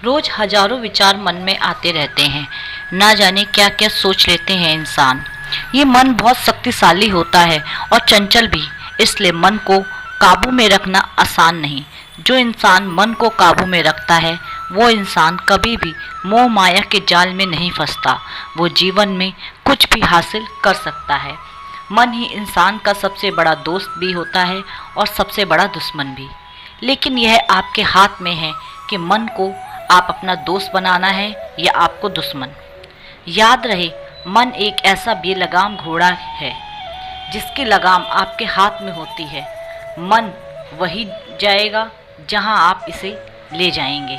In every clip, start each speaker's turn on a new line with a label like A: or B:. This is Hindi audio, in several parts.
A: रोज हजारों विचार मन में आते रहते हैं। ना जाने क्या क्या सोच लेते हैं इंसान। ये मन बहुत शक्तिशाली होता है और चंचल भी, इसलिए मन को काबू में रखना आसान नहीं। जो इंसान मन को काबू में रखता है वो इंसान कभी भी मोह माया के जाल में नहीं फंसता। वो जीवन में कुछ भी हासिल कर सकता है। मन ही इंसान का सबसे बड़ा दोस्त भी होता है और सबसे बड़ा दुश्मन भी। लेकिन यह आपके हाथ में है कि मन को आप अपना दोस्त बनाना है या आपको दुश्मन। याद रहे, मन एक ऐसा बेलगाम घोड़ा है जिसकी लगाम आपके हाथ में होती है। मन वही जाएगा जहां आप इसे ले जाएंगे।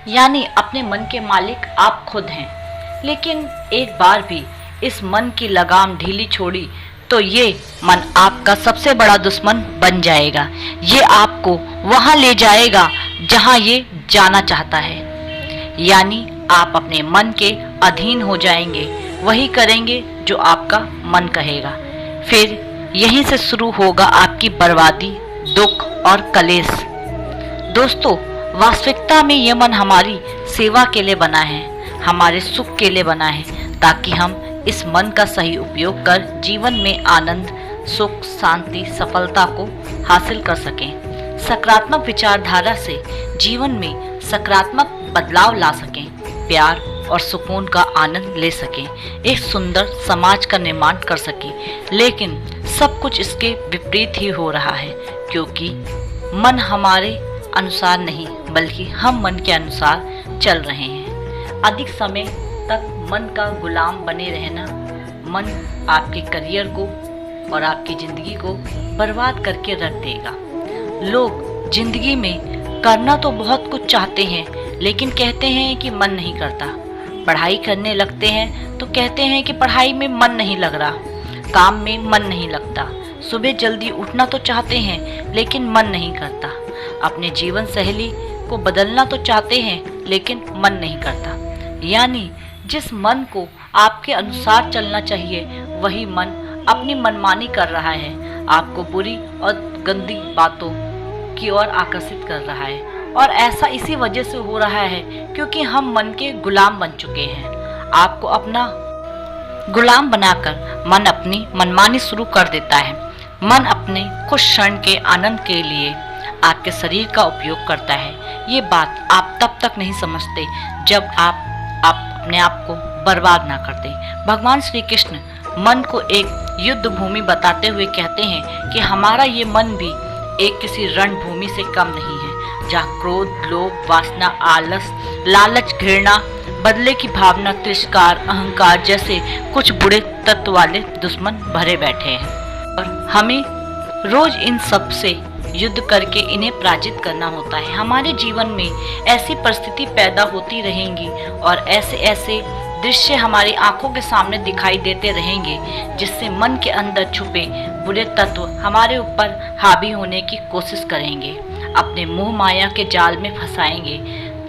A: यानी अपने मन के मालिक आप खुद हैं। लेकिन एक बार भी इस मन की लगाम ढीली छोड़ी तो ये मन आपका सबसे बड़ा दुश्मन बन जाएगा। ये आपको वहां ले जाएगा जहां ये जाना चाहता है। यानी आप अपने मन के अधीन हो जाएंगे, वही करेंगे जो आपका मन कहेगा। फिर यहीं से शुरू होगा आपकी बर्बादी, दुख और कलेश। दोस्तों, वास्तविकता में ये मन हमारी सेवा के लिए बना है, हमारे सुख के लिए बना है, ताकि हम इस मन का सही उपयोग कर जीवन में आनंद, सुख, शांति, सफलता को हासिल कर सकें। सकारात्मक विचारधारा से जीवन में सकारात्मक बदलाव ला सकें, प्यार और सुकून का आनंद ले सकें, एक सुंदर समाज का निर्माण कर सकें। लेकिन सब कुछ इसके विपरीत ही हो रहा है, क्योंकि मन हमारे अनुसार नहीं बल्कि हम मन के अनुसार चल रहे हैं। अधिक समय तक मन का गुलाम बने रहना मन आपके करियर को और आपकी ज़िंदगी को बर्बाद करके रख देगा। लोग ज़िंदगी में करना तो बहुत कुछ चाहते हैं, लेकिन कहते हैं कि मन नहीं करता। पढ़ाई करने लगते हैं तो कहते हैं कि पढ़ाई में मन नहीं लग रहा, काम में मन नहीं लगता। सुबह जल्दी उठना तो चाहते हैं, लेकिन मन नहीं करता। अपने जीवन शैली को बदलना तो चाहते हैं, लेकिन मन नहीं करता। यानी जिस मन को आपके अनुसार चलना चाहिए, वही मन अपनी मनमानी कर रहा है, आपको बुरी और गंदी बातों की ओर आकर्षित कर रहा है। और ऐसा इसी वजह से हो रहा है क्योंकि हम मन के गुलाम बन चुके हैं। आपको अपना गुलाम बनाकर मन अपनी मनमानी शुरू कर देता है। मन अपने कुछ क्षण के आनंद के लिए आपके शरीर का उपयोग करता है। ये बात आप तब तक नहीं समझते जब आप अपने आप को बर्बाद ना कर दें। भगवान श्री कृष्ण मन को एक युद्ध भूमि बताते हुए कहते हैं कि हमारा ये मन भी एक किसी रणभूमि से कम नहीं है, जहाँ क्रोध, लोभ, वासना, आलस, लालच, घृणा, बदले की भावना, तिरस्कार, अहंकार जैसे कुछ बुरे तत्व वाले दुश्मन भरे बैठे हैं। और हमें रोज इन सब से युद्ध करके इन्हें पराजित करना होता है। हमारे जीवन में ऐसी परिस्थिति पैदा होती रहेंगी और ऐसे ऐसे दृश्य हमारी आंखों के सामने दिखाई देते रहेंगे, जिससे मन के अंदर छुपे बुरे तत्व हमारे ऊपर हावी होने की कोशिश करेंगे, अपने मोह माया के जाल में फंसाएंगे।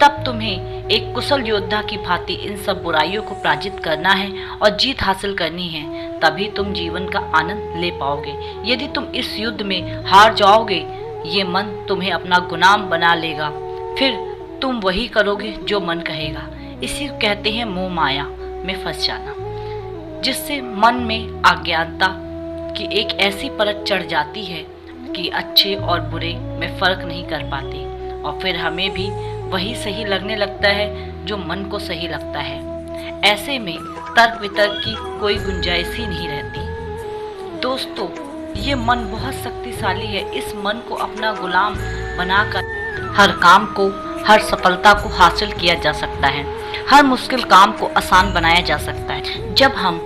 A: तब तुम्हें एक कुशल योद्धा की भांति इन सब बुराइयों को पराजित करना है और जीत हासिल करनी है। तभी तुम जीवन का आनंद ले पाओगे। यदि तुम इस युद्ध में हार जाओगे, ये मन तुम्हें अपना गुलाम बना लेगा। फिर तुम वही करोगे जो मन कहेगा। इसी को कहते हैं मोह माया में फंस जाना, जिससे मन में अज्ञानता की एक ऐसी परत चढ़ जाती है कि अच्छे और बुरे में फर्क नहीं कर पाते, और फिर हमें भी वही सही लगने लगता है जो मन को सही लगता है। ऐसे में तर्क वितर्क की कोई गुंजाइश ही नहीं रहती। दोस्तों, ये मन बहुत शक्तिशाली है। इस मन को अपना गुलाम बनाकर हर काम को, हर सफलता को हासिल किया जा सकता है। हर मुश्किल काम को आसान बनाया जा सकता है। जब हम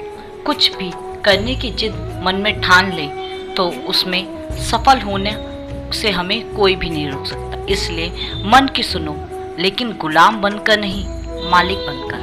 A: कुछ भी करने की जिद मन में ठान लें तो उसमें सफल होने से हमें कोई भी नहीं रोक सकता। इसलिए मन की सुनो, लेकिन गुलाम बनकर नहीं, मालिक बनकर।